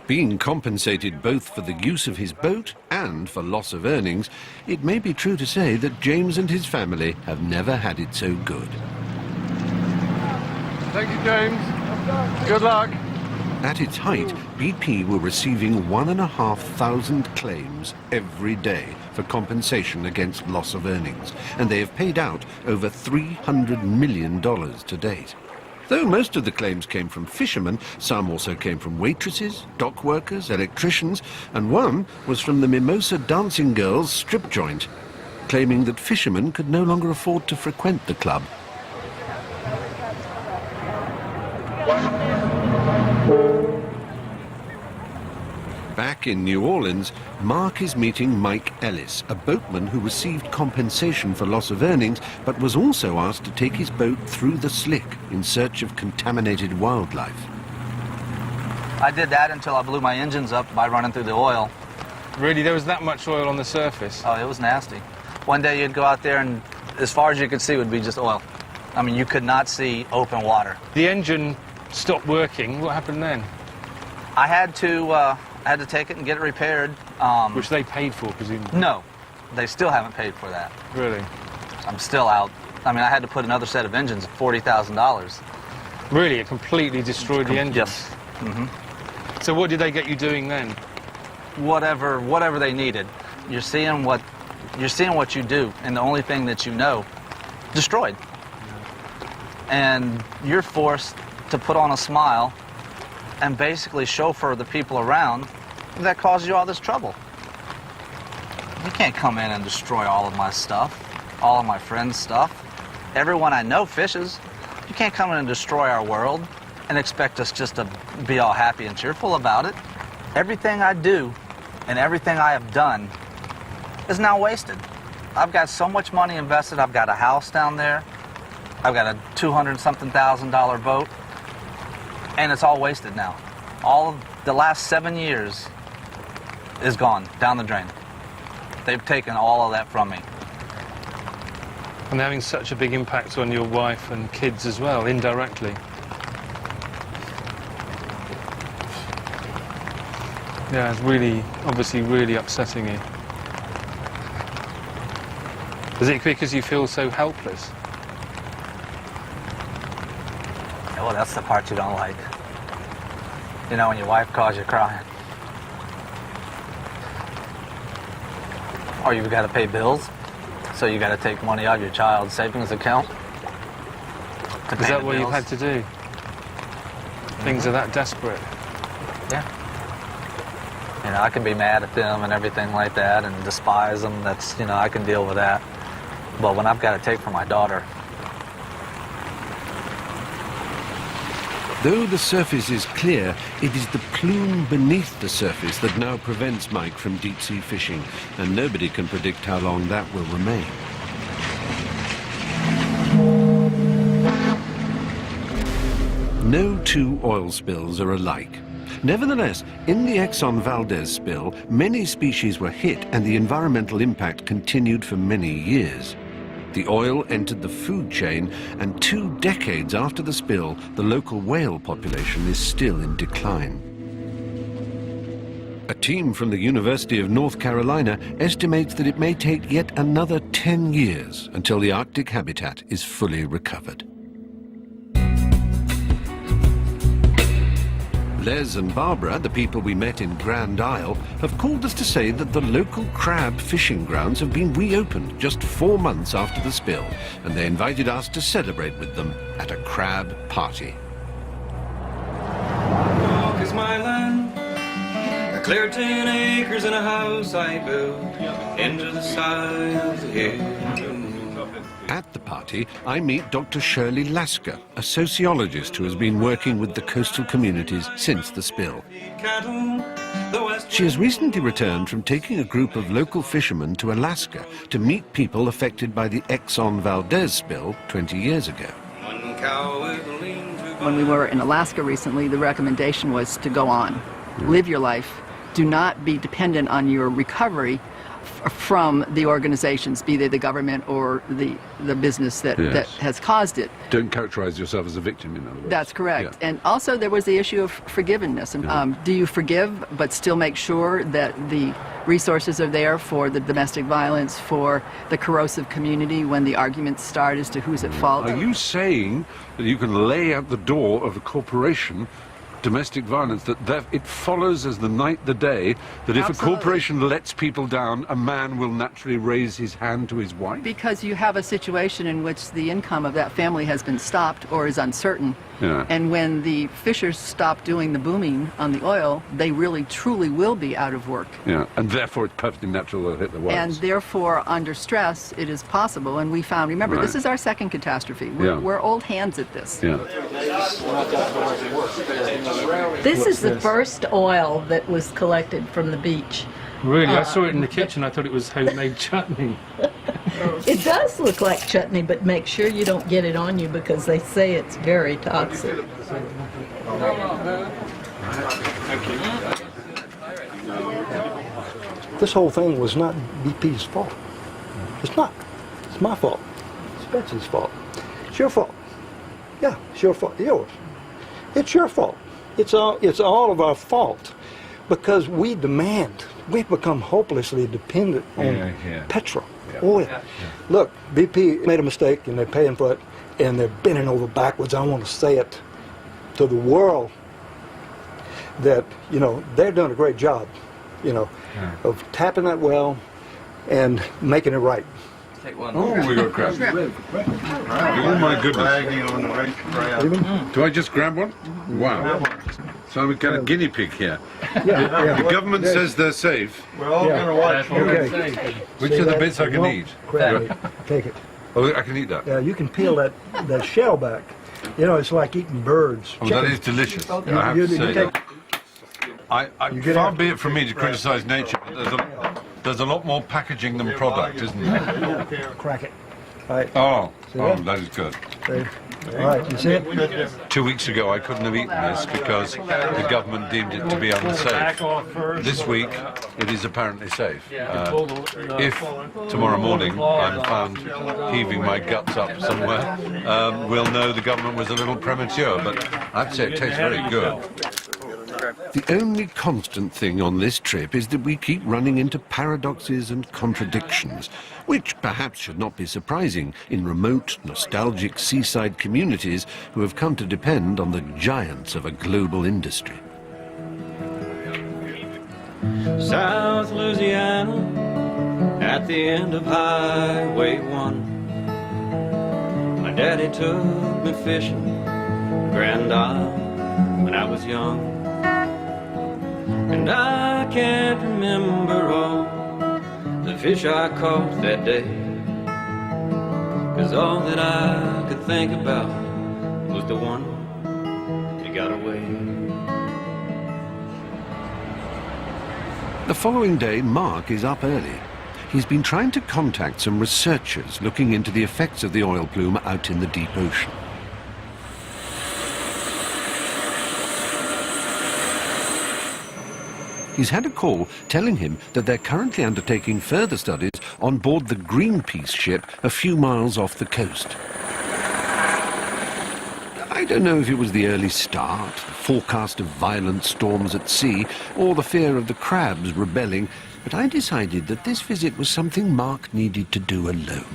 Being compensated both for the use of his boat and for loss of earnings, it may be true to say that James and his family have never had it so good. Thank you, James. Good luck. At its height, BP were receiving 1,500 claims every day for compensation against loss of earnings, and they have paid out over $300 million to date. Though most of the claims came from fishermen, some also came from waitresses, dock workers, electricians, and one was from the Mimosa Dancing Girls strip joint, claiming that fishermen could no longer afford to frequent the club. Back in New Orleans, Mark is meeting Mike Ellis, a boatman who received compensation for loss of earnings, but was also asked to take his boat through the slick in search of contaminated wildlife. I did that until I blew my engines up by running through the oil. Really? There was that much oil on the surface? Oh, it was nasty. One day you'd go out there and as far as you could see would be just oil. I mean, you could not see open water. The engine stopped working. What happened then? I had to take it and get it repaired. Which they paid for, presumably? No, they still haven't paid for that. Really? I'm still out. I mean, I had to put another set of engines, $40,000. Really? It completely destroyed the engine? Yes. So what did they get you doing then? Whatever they needed. You're seeing what you do, and the only thing that you know, destroyed. And you're forced to put on a smile and basically chauffeur the people around that caused you all this trouble. You can't come in and destroy all of my stuff, all of my friends' stuff. Everyone I know fishes. You can't come in and destroy our world and expect us just to be all happy and cheerful about it. Everything I do and everything I have done is now wasted. I've got so much money invested. I've got a house down there. I've got a $200-something thousand boat. And it's all wasted now. All of the last 7 years is gone down the drain. They've taken all of that from me. And having such a big impact on your wife and kids as well, indirectly. Yeah, it's really, obviously really upsetting you. Is it because you feel so helpless? Well, that's the part you don't like. You know, when your wife calls you crying. Or you've got to pay bills, so you got to take money out of your child's savings account. Is that what you've had to do? Things are that desperate? Yeah. You know, I can be mad at them and everything like that and despise them. That's, you know, I can deal with that. But when I've got to take from my daughter, Though the surface is clear, it is the plume beneath the surface that now prevents Mike from deep-sea fishing, and nobody can predict how long that will remain. No two oil spills are alike. Nevertheless, in the Exxon Valdez spill, many species were hit and the environmental impact continued for many years. The oil entered the food chain, and 2 decades after the spill, the local whale population is still in decline. A team from the University of North Carolina estimates that it may take yet another 10 years until the Arctic habitat is fully recovered. Les and Barbara, the people we met in Grand Isle, have called us to say that the local crab fishing grounds have been reopened just 4 months after the spill, and they invited us to celebrate with them at a crab party. Walk is my land. I cleared 10 acres and a house I built into the side of the hill. At the party, I meet Dr. Shirley Lasker, a sociologist who has been working with the coastal communities since the spill. She has recently returned from taking a group of local fishermen to Alaska to meet people affected by the Exxon Valdez spill 20 years ago. When we were in Alaska recently, the recommendation was to go on, live your life, do not be dependent on your recovery from the organizations, be they the government or the business that has caused it. Don't characterize yourself as a victim, in other words. That's correct. Yeah. And also there was the issue of forgiveness. Do you forgive but still make sure that the resources are there for the domestic violence, for the corrosive community when the arguments start as to who's at fault? Are you saying that you can lay out the door of a corporation domestic violence, that it follows as the night the day, that if Absolutely. a corporation lets people down, a man will naturally raise his hand to his wife? Because you have a situation in which the income of that family has been stopped or is uncertain. Yeah. And when the fishers stop doing the booming on the oil, they really truly will be out of work. Yeah, and therefore it's perfectly natural they'll hit the waves. And therefore, under stress, it is possible. And we found, remember, Right. this is our second catastrophe. Yeah. We're old hands at this. Yeah. This is the first oil that was collected from the beach. Really, I saw it in the kitchen. I thought it was homemade chutney. It does look like chutney, but make sure you don't get it on you because they say it's very toxic. This whole thing was not BP's fault. It's not. It's my fault. It's Betsy's fault. It's your fault. Yeah, it's your fault. Yours. It's your fault. It's all of our fault because we demand. We've become hopelessly dependent on petrol, oil. Look, BP made a mistake and they're paying for it and they're bending over backwards. I want to say it to the world that, you know, they've done a great job, you know, of tapping that well and making it right. Take one. Oh, we got crab. Oh my goodness. Do I just grab one? Wow. So we've got a guinea pig here. The government says they're safe. We're all going to watch you. Okay. Which are the bits I can eat? Take it. Oh, I can eat that. Yeah, you can peel that shell back. You know, it's like eating birds. Oh, that is delicious. I have to say. Far be it from me to criticize nature, but there's a lot more packaging than product, isn't there? Crack it. All right. Oh, that? that is good. See? All right, you see it? 2 weeks ago I couldn't have eaten this because the government deemed it to be unsafe. This week it is apparently safe. If tomorrow morning I'm found heaving my guts up somewhere, we'll know the government was a little premature, but I'd say it tastes very good. The only constant thing on this trip is that we keep running into paradoxes and contradictions, which perhaps should not be surprising in remote, nostalgic seaside communities who have come to depend on the giants of a global industry. South Louisiana, at the end of Highway 1. My daddy took me fishing, Grand Isle, when I was young. And I can't remember all the fish I caught that day, 'cause all that I could think about was the one that got away. The following day, Mark is up early. He's been trying to contact some researchers looking into the effects of the oil plume out in the deep ocean. He's had a call telling him that they're currently undertaking further studies on board the Greenpeace ship a few miles off the coast. I don't know if it was the early start, the forecast of violent storms at sea, or the fear of the crabs rebelling, but I decided that this visit was something Mark needed to do alone.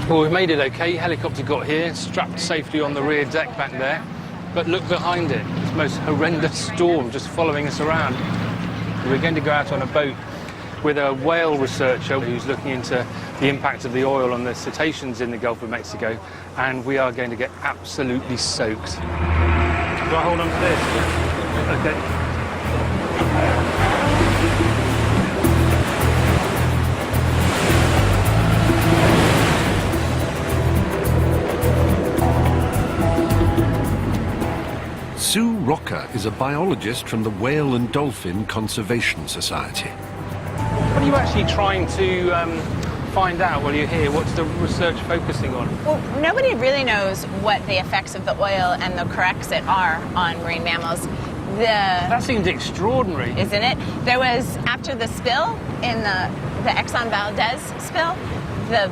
Well, we've made it okay. Helicopter got here, strapped safely on the rear deck back there. But look behind it. This most horrendous storm just following us around. We're going to go out on a boat with a whale researcher who's looking into the impact of the oil on the cetaceans in the Gulf of Mexico, and we are going to get absolutely soaked. Do I hold on to this? Okay. Sue Rocker is a biologist from the Whale and Dolphin Conservation Society. What are you actually trying to find out while you're here? What's the research focusing on? Well, nobody really knows what the effects of the oil and the Corexit are on marine mammals. That seems extraordinary. Isn't it? There was, after the spill, in the Exxon Valdez spill, the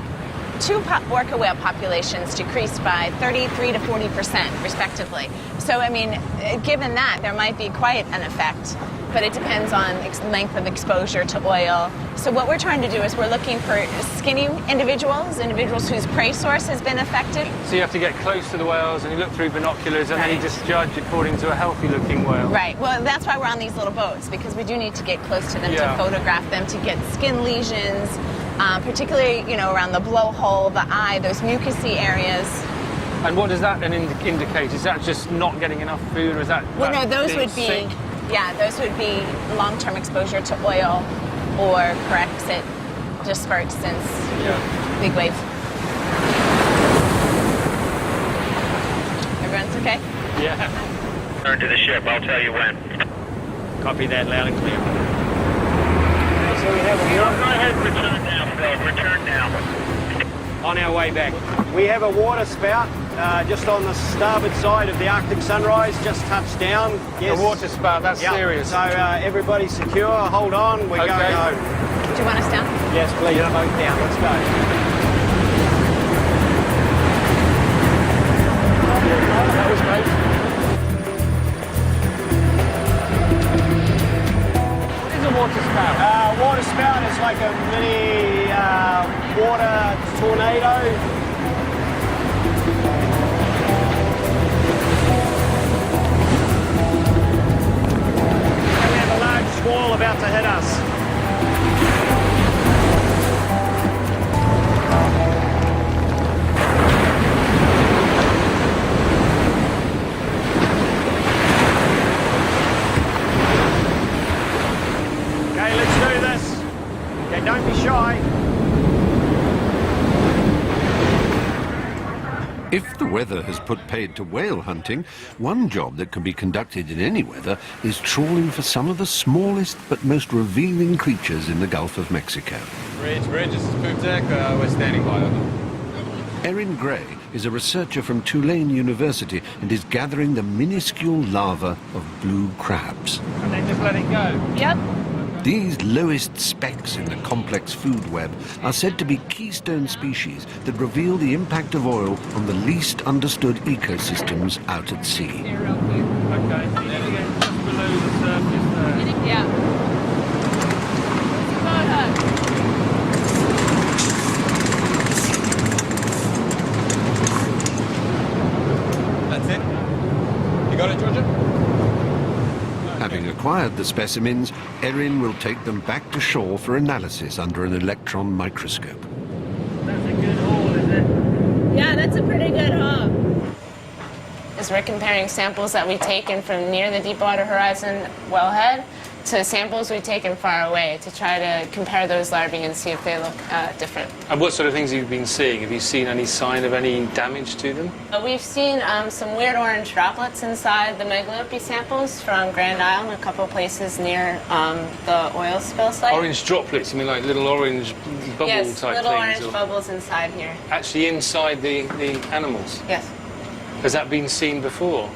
two orca whale populations decreased by 33 to 40% respectively. So, I mean, given that, there might be quite an effect, but it depends on length of exposure to oil. So what we're trying to do is we're looking for skinny individuals whose prey source has been affected. So you have to get close to the whales and you look through binoculars and then you just judge according to a healthy looking whale. Right, well that's why we're on these little boats, because we do need to get close to them to photograph them, to get skin lesions, particularly, you know, around the blowhole, the eye, those mucousy areas. And what does that then indicate? Is that just not getting enough food, or is that? Well, no, those would be, those would be long-term exposure to oil or Corexit dispersed since big wave. Everyone's okay? Yeah. Turn to the ship. I'll tell you when. Copy that loud and clear. So we have go ahead and return now, Phil. Return now. On our way back. We have a water spout just on the starboard side of the Arctic Sunrise, just touched down. Yes. A water spout, that's serious. So everybody's secure, hold on, we're going home. Do you want us down? Yes, please, boat down, let's go. That was great. What is a water spout? Water spout is like a mini water tornado. We have a large squall about to hit us. Okay, let's do this. Okay, don't be shy. If the weather has put paid to whale hunting, one job that can be conducted in any weather is trawling for some of the smallest but most revealing creatures in the Gulf of Mexico. Bridge, this is poop deck. We're standing by on them. Erin Gray is a researcher from Tulane University and is gathering the minuscule larvae of blue crabs. And then just let it go? Yep. These lowest specks in the complex food web are said to be keystone species that reveal the impact of oil on the least understood ecosystems out at sea. Okay, just below the surface there. Yeah. That's it? You got it, Georgia? Having acquired the specimens, Erin will take them back to shore for analysis under an electron microscope. That's a good haul, is it? Yeah, that's a pretty good haul. As we're comparing samples that we've taken from near the Deepwater Horizon wellhead to samples we've taken far away to try to compare those larvae and see if they look different. And what sort of things have you been seeing? Have you seen any sign of any damage to them? We've seen some weird orange droplets inside the Megalope samples from Grand Isle and a couple places near the oil spill site. Orange droplets, you mean like little orange bubble yes, type little things? orange bubbles inside here. Actually inside the animals? Yes. Has that been seen before?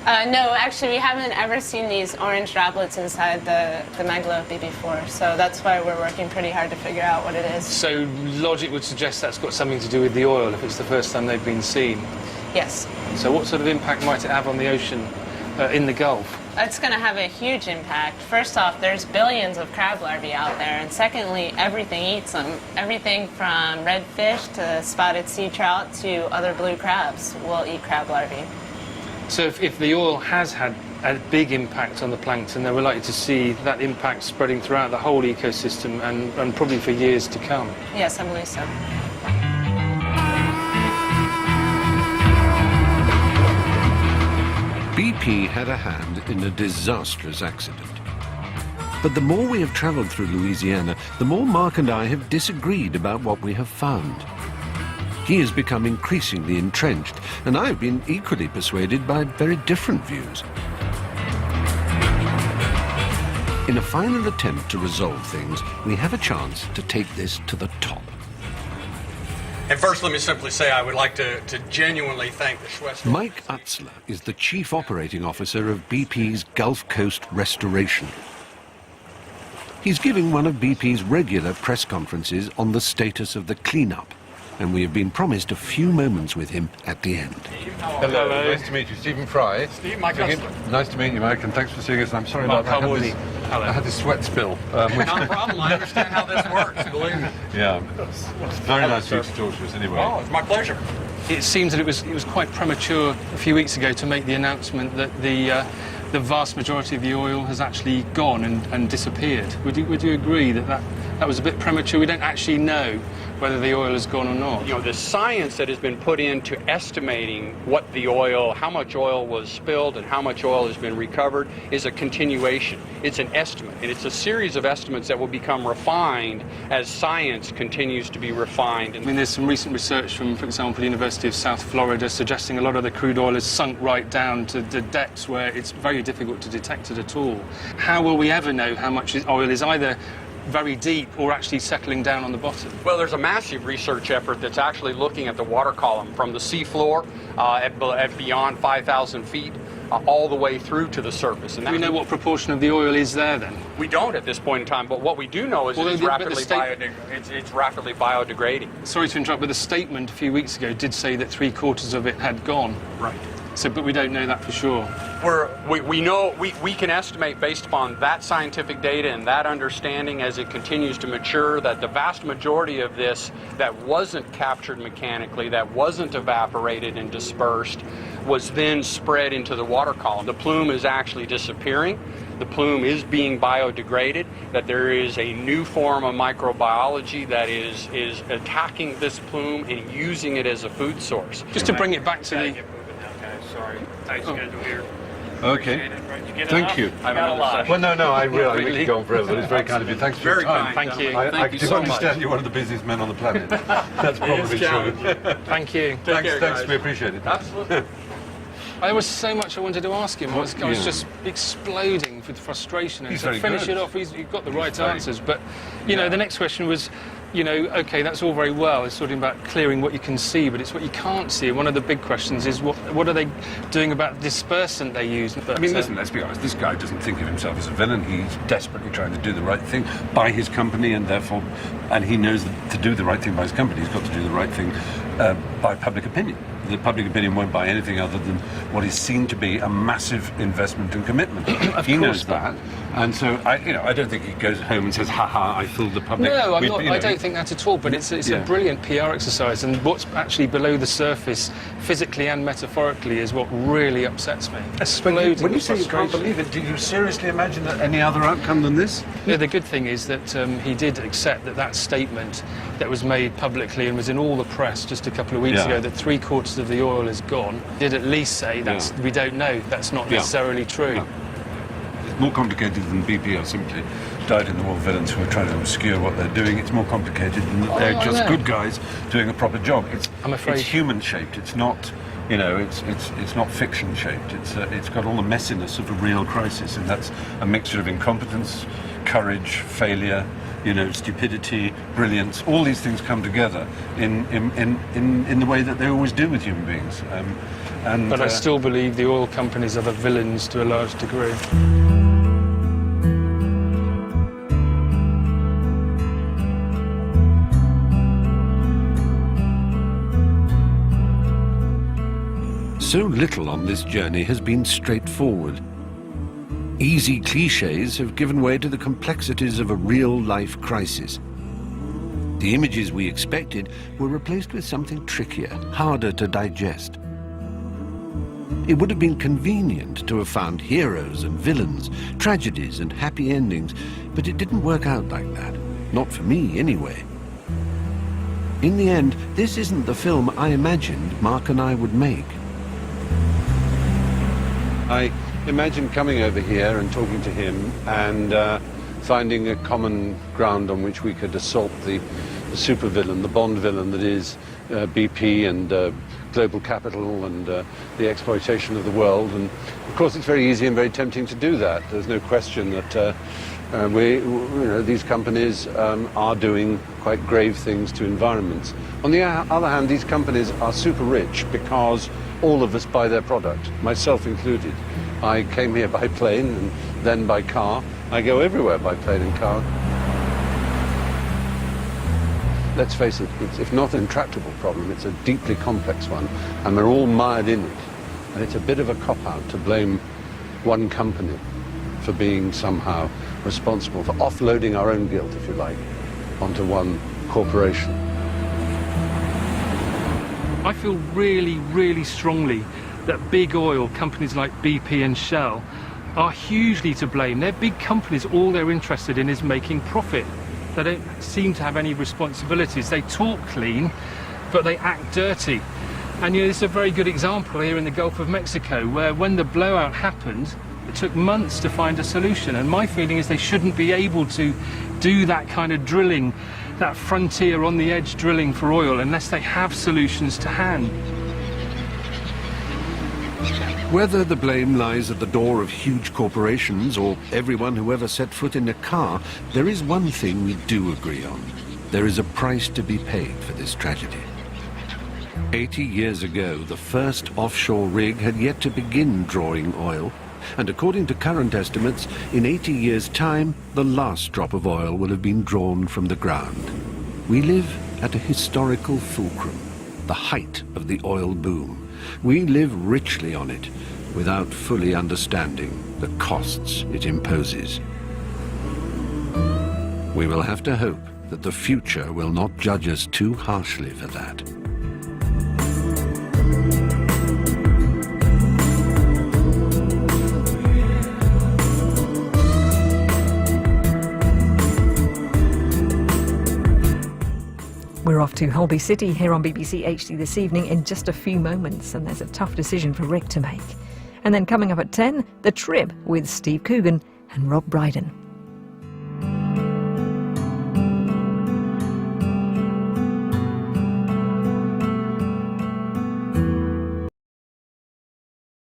No, actually we haven't ever seen these orange droplets inside the Megalope before, so that's why we're working pretty hard to figure out what it is. So logic would suggest that's got something to do with the oil if it's the first time they've been seen? Yes. So what sort of impact might it have on the ocean in the Gulf? It's going to have a huge impact. First off, there's billions of crab larvae out there, and secondly, everything eats them. Everything from redfish to spotted sea trout to other blue crabs will eat crab larvae. So if the oil has had a big impact on the plankton, then we're likely to see that impact spreading throughout the whole ecosystem and probably for years to come. Yes, I believe so. BP had a hand in a disastrous accident. But the more we have travelled through Louisiana, the more Mark and I have disagreed about what we have found. He has become increasingly entrenched, and I have been equally persuaded by very different views. In a final attempt to resolve things, we have a chance to take this to the top. And first, let me simply say I would like to genuinely thank the Schwester. Mike Utzler is the Chief Operating Officer of BP's Gulf Coast Restoration. He's giving one of BP's regular press conferences on the status of the cleanup, and we have been promised a few moments with him at the end. Hello. Nice to meet you, Stephen Fry. Steve, Mike Utzler. Nice to meet you, Mike, and thanks for seeing us. I'm sorry Mark, about how was that. he? I had this sweat spill. Not a problem. I understand how this works, believe me. Yeah, it's very nice of you to talk to us anyway. Oh, it's my pleasure. It seems that it was quite premature a few weeks ago to make the announcement that the vast majority of the oil has actually gone and disappeared. Would you agree that was a bit premature? We don't actually know whether the oil has gone or not. You know, the science that has been put into estimating what the oil, how much oil was spilled and how much oil has been recovered is a continuation. It's an estimate, and it's a series of estimates that will become refined as science continues to be refined. I mean, there's some recent research from, for example, the University of South Florida suggesting a lot of the crude oil has sunk right down to the depths where it's very difficult to detect it at all. How will we ever know how much oil is either very deep or actually settling down on the bottom? Well, there's a massive research effort that's actually looking at the water column from the seafloor at beyond 5,000 feet all the way through to the surface. And do we know what proportion of the oil is there then? We don't at this point in time, but what we do know is it's rapidly biodegrading. Sorry to interrupt, but the statement a few weeks ago did say that 3/4 of it had gone. Right. So, but we don't know that for sure. We know we can estimate based upon that scientific data and that understanding as it continues to mature that the vast majority of this that wasn't captured mechanically, that wasn't evaporated and dispersed, was then spread into the water column. The plume is actually disappearing. The plume is being biodegraded, that there is a new form of microbiology that is attacking this plume and using it as a food source. Just to bring it back to the... Sorry. Thanks, guys. Weird. Okay. Thank you. Well, no, I realize we could go on forever, but it's very kind of you. Thanks for your time. Thank you. I do understand you're one of the busiest men on the planet. That's probably true. Thank you. Thanks, we appreciate it. Absolutely. There was so much I wanted to ask him. I was just exploding with frustration. And to finish it off, you've got the right answers. But, you know, the next question was, you know, OK, that's all very well. It's sort of about clearing what you can see, but it's what you can't see. And one of the big questions is, what are they doing about the dispersant they use? But, I mean, listen, let's be honest. This guy doesn't think of himself as a villain. He's desperately trying to do the right thing by his company, and therefore, and he knows that to do the right thing by his company, he's got to do the right thing by public opinion. the public opinion won't buy anything other than what is seen to be a massive investment and commitment. He knows that, and so I don't think he goes home and says, "Ha ha, I fooled the public." No, I don't think that at all. But it's a brilliant PR exercise, and what's actually below the surface, physically and metaphorically, is what really upsets me. When you say you can't believe it, do you seriously imagine that any other outcome than this? Yeah, the good thing is that he did accept that statement that was made publicly and was in all the press just a couple of weeks ago, that 3/4 of the oil is gone, did at least say we don't know, that's not necessarily true. No. It's more complicated than BP are simply dyed-in-the-wool villains who are trying to obscure what they're doing. It's more complicated than that they're just good guys doing a proper job. I'm afraid it's human-shaped. It's not, it's not fiction-shaped. It's got all the messiness of a real crisis, and that's a mixture of incompetence, courage, failure, stupidity, brilliance. All these things come together in the way that they always do with human beings. But I still believe the oil companies are the villains to a large degree. So little on this journey has been straightforward. Easy cliches have given way to the complexities of a real-life crisis. The images we expected were replaced with something trickier, harder to digest. It would have been convenient to have found heroes and villains, tragedies and happy endings, but it didn't work out like that. Not for me, anyway. In the end, this isn't the film I imagined Mark and I would make. I imagined coming over here and talking to him and finding a common ground on which we could assault the supervillain, the Bond villain that is BP and global capital and the exploitation of the world. And of course it's very easy and very tempting to do that. There's no question that these companies are doing quite grave things to environments. On the other hand, these companies are super rich because all of us buy their product, myself included. I came here by plane and then by car. I go everywhere by plane and car. Let's face it, it's, if not an intractable problem, it's a deeply complex one, and we're all mired in it. And it's a bit of a cop-out to blame one company for being somehow responsible for offloading our own guilt, if you like, onto one corporation. I feel really, really strongly that big oil companies like BP and Shell are hugely to blame. They're big companies, all they're interested in is making profit. They don't seem to have any responsibilities. They talk clean, but they act dirty. And this is a very good example here in the Gulf of Mexico, where when the blowout happened, it took months to find a solution. And my feeling is they shouldn't be able to do that kind of drilling, that frontier on the edge drilling for oil, unless they have solutions to hand. Whether the blame lies at the door of huge corporations or everyone who ever set foot in a car, there is one thing we do agree on. There is a price to be paid for this tragedy. 80 years ago, the first offshore rig had yet to begin drawing oil, and according to current estimates, in 80 years' time, the last drop of oil will have been drawn from the ground. We live at a historical fulcrum, the height of the oil boom. We live richly on it, without fully understanding the costs it imposes. We will have to hope that the future will not judge us too harshly for that. We're off to Holby City here on BBC HD this evening in just a few moments, and there's a tough decision for Rick to make. And then coming up at 10, The Trib with Steve Coogan and Rob Brydon.